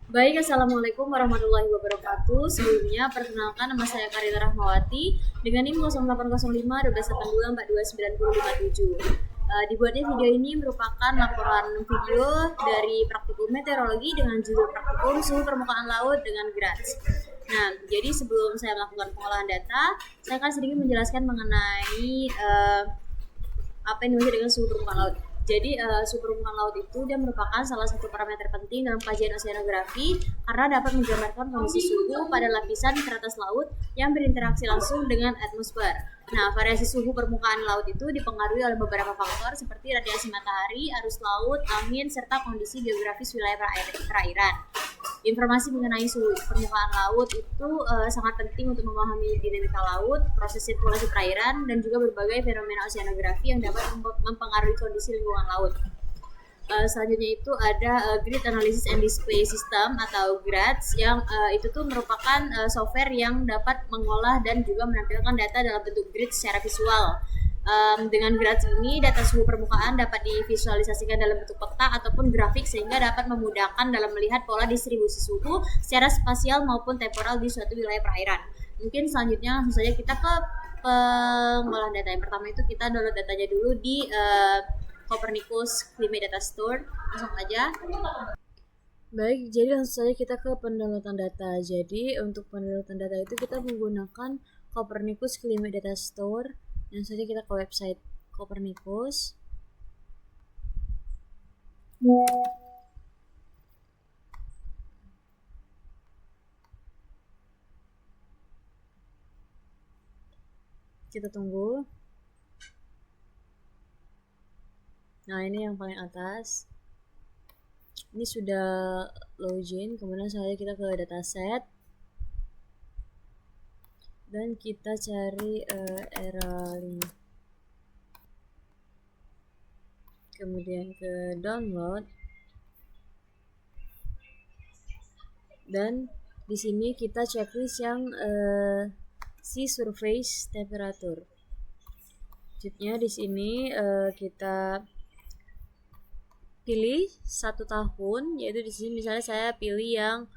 Baik, Assalamualaikum warahmatullahi wabarakatuh. Sebelumnya, perkenalkan nama saya Karina Rahmawati dengan NIM 0805 1282 429057. Dibuatnya video ini merupakan laporan video dari praktikum meteorologi dengan judul praktikum suhu permukaan laut dengan GRADS. Nah, jadi sebelum saya melakukan pengolahan data, saya akan sedikit menjelaskan mengenai apa yang dimaksud dengan suhu permukaan laut. Jadi suhu permukaan laut itu dia merupakan salah satu parameter penting dalam kajian oceanografi karena dapat menggambarkan kondisi suhu pada lapisan teratas laut yang berinteraksi langsung dengan atmosfer. Nah, variasi suhu permukaan laut itu dipengaruhi oleh beberapa faktor seperti radiasi matahari, arus laut, angin, serta kondisi geografis wilayah perairan. Informasi mengenai suhu permukaan laut itu sangat penting untuk memahami dinamika laut, proses sirkulasi perairan, dan juga berbagai fenomena oceanografi yang dapat mempengaruhi kondisi lingkungan laut. Selanjutnya itu ada Grid Analysis and Display System atau GRADS yang itu tuh merupakan software yang dapat mengolah dan juga menampilkan data dalam bentuk grid secara visual. Dengan GRADS ini data suhu permukaan dapat divisualisasikan dalam bentuk peta ataupun grafik sehingga dapat memudahkan dalam melihat pola distribusi suhu secara spasial maupun temporal di suatu wilayah perairan. Mungkin selanjutnya langsung saja kita ke pengolahan data. Yang pertama itu kita download datanya dulu di Copernicus Climate Data Store. Langsung aja. Baik, jadi langsung saja kita ke pendownloadan data. Jadi untuk pendownloadan data itu kita menggunakan Copernicus Climate Data Store. Langsung saja kita ke website Copernicus. Kita tunggu. Nah, ini yang paling atas. Ini sudah login, kemudian saya kita ke dataset dan kita cari era 5. Kemudian ke download. Dan di sini kita checklist yang sea surface temperature. Selanjutnya di sini kita pilih satu tahun, yaitu di sini misalnya saya pilih yang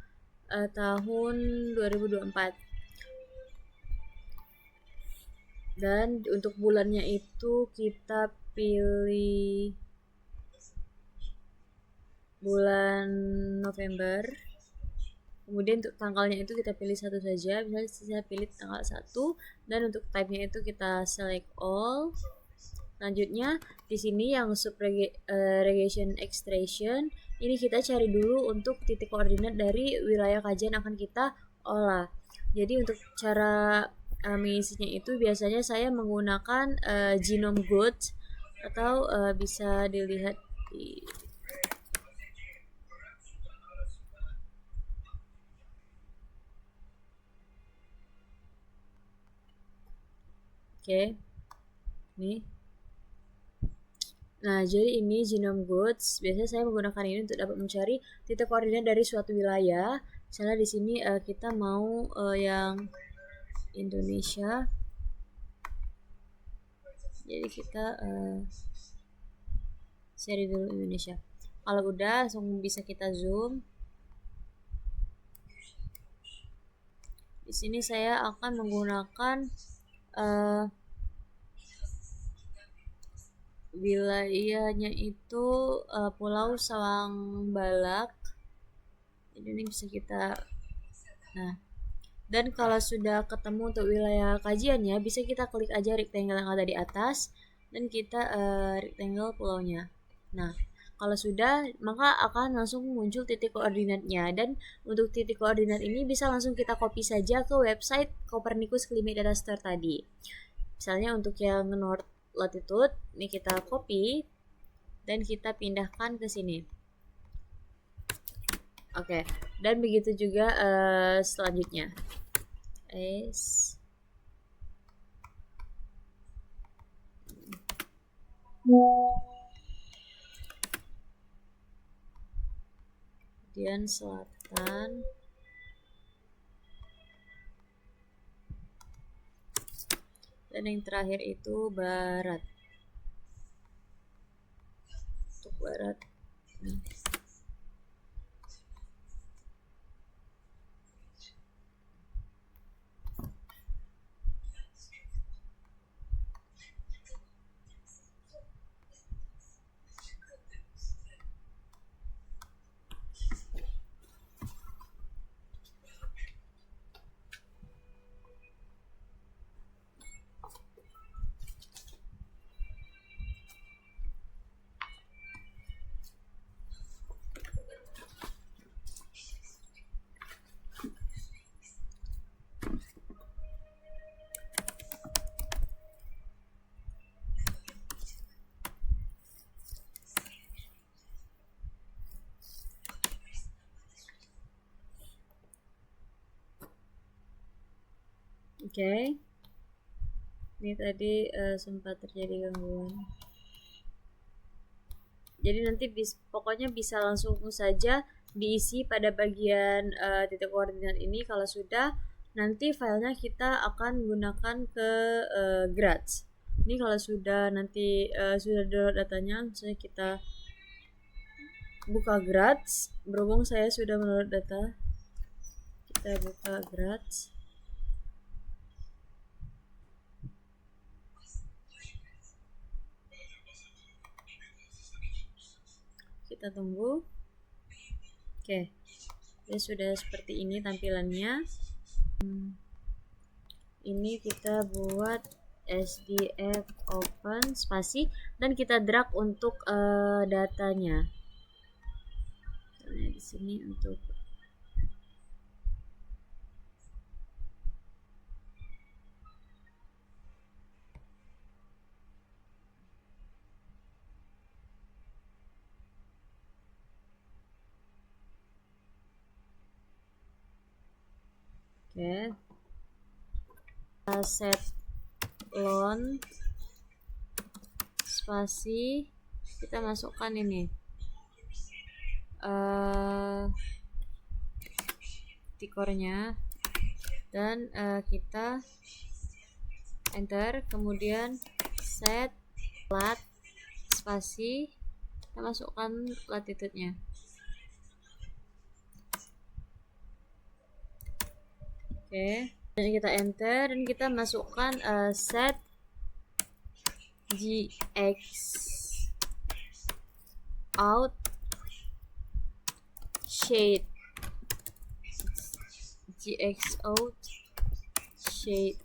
tahun 2024. Dan untuk bulannya itu kita pilih bulan November. Kemudian untuk tanggalnya itu kita pilih satu saja, misalnya saya pilih tanggal 1, dan untuk type-nya itu kita select all. Selanjutnya di sini yang subrogation extraction ini kita cari dulu untuk titik koordinat dari wilayah kajian akan kita olah. Jadi untuk cara mengisinya itu biasanya saya menggunakan genome goods atau bisa dilihat di Oke. Nih. Nah, jadi ini genome goods. Biasanya saya menggunakan ini untuk dapat mencari titik koordinat dari suatu wilayah. Misalnya di sini kita mau yang Indonesia. Jadi kita cari dulu Indonesia. Kalau udah langsung bisa kita zoom. Di sini saya akan menggunakan wilayahnya itu Pulau Selang Balak. Ini bisa kita. Nah, dan kalau sudah ketemu untuk wilayah kajiannya, bisa kita klik aja rectangle yang ada di atas dan kita rectangle pulaunya. Nah, kalau sudah, maka akan langsung muncul titik koordinatnya. Dan untuk titik koordinat ini bisa langsung kita copy saja ke website Copernicus Climate Data Store tadi. Misalnya untuk yang north latitude, ini kita copy dan kita pindahkan ke sini. Oke, dan begitu juga selanjutnya. Kemudian selatan. Dan yang terakhir itu barat. Untuk barat. Oke. Ini tadi sempat terjadi gangguan. Jadi nanti pokoknya bisa langsung saja diisi pada bagian titik koordinat ini. Kalau sudah, nanti filenya kita akan gunakan ke Graz. Ini kalau sudah nanti sudah download datanya, misalnya kita buka Graz. Berhubung saya sudah mendownload data, kita buka Graz. Kita tunggu. Oke, ya sudah seperti ini tampilannya. Ini kita buat SDF open spasi dan kita drag untuk datanya. Misalnya di sini untuk set loan spasi, kita masukkan ini tikornya dan kita enter, kemudian set lat spasi, kita masukkan latitude-nya. Oke, dan kita enter dan kita masukkan set gx out shade, gx out shade,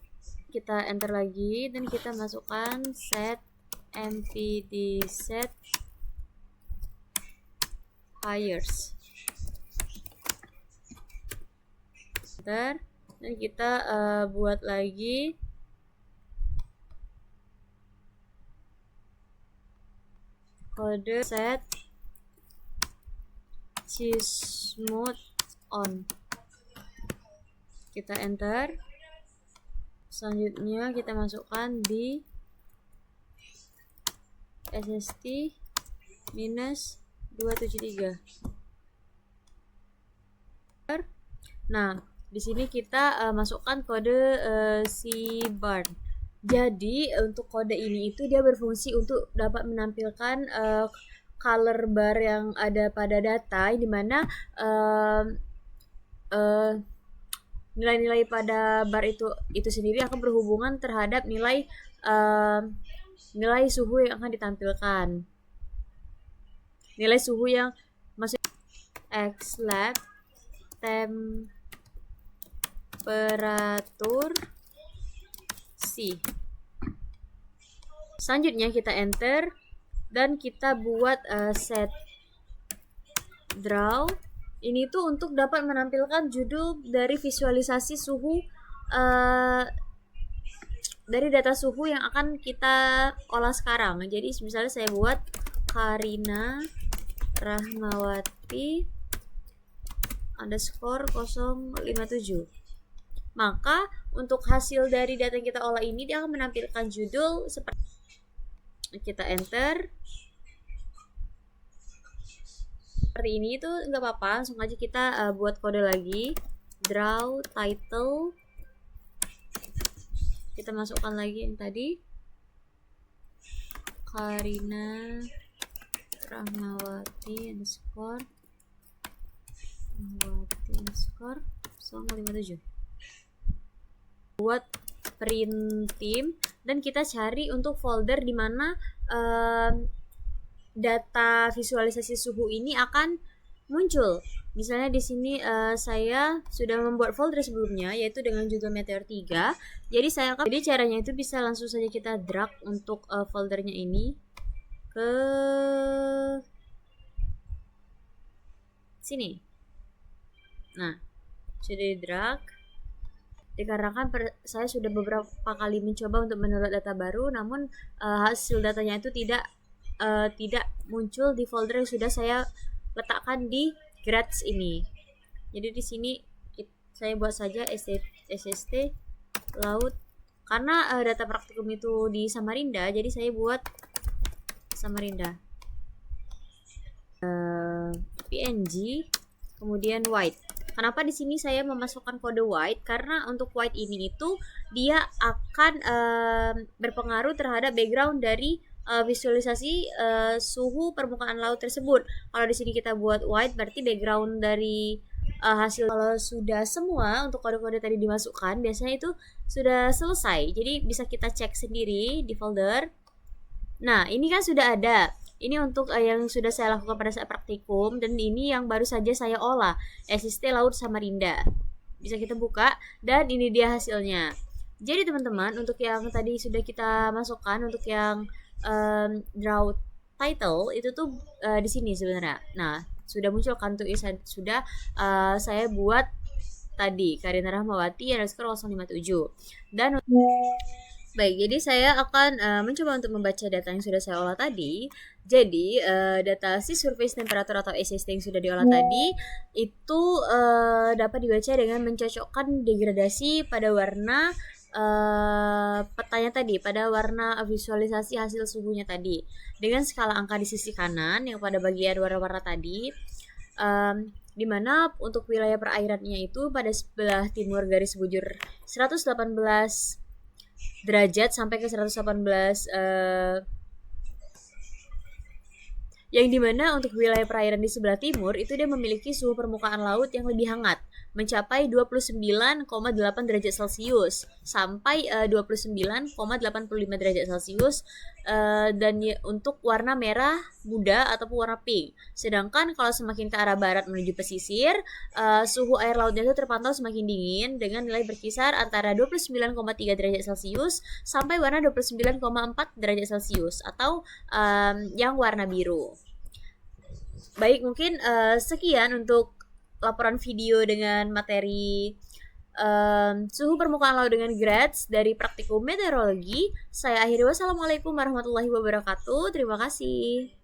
kita enter lagi dan kita masukkan set mpd set hires, enter, dan kita buat lagi kode set smooth on, kita enter. Selanjutnya kita masukkan di SST minus 273. Nah, di sini kita masukkan kode cbarn. Jadi untuk kode ini itu dia berfungsi untuk dapat menampilkan color bar yang ada pada data, di mana nilai-nilai pada bar itu sendiri akan berhubungan terhadap nilai nilai suhu yang akan ditampilkan. Nilai suhu yang masuk xlab temperatur C. Selanjutnya kita enter dan kita buat set draw. Ini tuh untuk dapat menampilkan judul dari visualisasi suhu dari data suhu yang akan kita olah sekarang. Jadi misalnya saya buat Karina Rahmawati underscore 057. Maka untuk hasil dari data yang kita olah ini dia akan menampilkan judul seperti, kita enter seperti ini. Itu nggak apa-apa, langsung aja kita buat kode lagi, draw title, kita masukkan lagi yang tadi Karina Rahmawati underscore 057. Buat print team dan kita cari untuk folder di mana data visualisasi suhu ini akan muncul. Misalnya di sini saya sudah membuat folder sebelumnya yaitu dengan judul Meteor 3. Jadi caranya itu bisa langsung saja kita drag untuk foldernya ini ke sini. Nah, sudah di drag. Dikarenakan saya sudah beberapa kali mencoba untuk mendownload data baru, namun hasil datanya itu tidak muncul di folder yang sudah saya letakkan di Graz ini. Jadi di sini saya buat saja sst laut. Karena data praktikum itu di Samarinda, jadi saya buat Samarinda. PNG, kemudian white. Kenapa di sini saya memasukkan kode white? Karena untuk white ini itu dia akan berpengaruh terhadap background dari visualisasi suhu permukaan laut tersebut. Kalau di sini kita buat white, berarti background dari hasil. Kalau sudah semua untuk kode-kode tadi dimasukkan, biasanya itu sudah selesai. Jadi bisa kita cek sendiri di folder. Nah, ini kan sudah ada. Ini untuk yang sudah saya lakukan pada saat praktikum, dan ini yang baru saja saya olah, SST Laut Samarinda. Bisa kita buka dan ini dia hasilnya. Jadi teman-teman, untuk yang tadi sudah kita masukkan, untuk yang draw title itu tuh di sini sebenarnya. Nah, sudah muncul kan tuh sudah saya buat tadi Karina Rahmawati _057 dan baik, jadi saya akan mencoba untuk membaca data yang sudah saya olah tadi. Jadi data sea surface temperature atau SST yang sudah diolah tadi itu dapat dibaca dengan mencocokkan degradasi pada warna petanya tadi, pada warna visualisasi hasil suhunya tadi dengan skala angka di sisi kanan yang pada bagian warna-warna tadi. Di mana untuk wilayah perairannya itu pada sebelah timur garis bujur 118 derajat sampai ke 118 yang dimana untuk wilayah perairan di sebelah timur itu dia memiliki suhu permukaan laut yang lebih hangat, mencapai 29,8 derajat Celcius sampai 29,85 derajat Celcius, dan untuk warna merah muda ataupun warna pink. Sedangkan kalau semakin ke arah barat menuju pesisir, suhu air lautnya itu terpantau semakin dingin dengan nilai berkisar antara 29,3 derajat Celcius sampai warna 29,4 derajat Celcius atau yang warna biru. Baik, mungkin sekian untuk laporan video dengan materi suhu permukaan laut dengan grads dari praktikum meteorologi. Saya akhiri, wassalamualaikum warahmatullahi wabarakatuh. Terima kasih.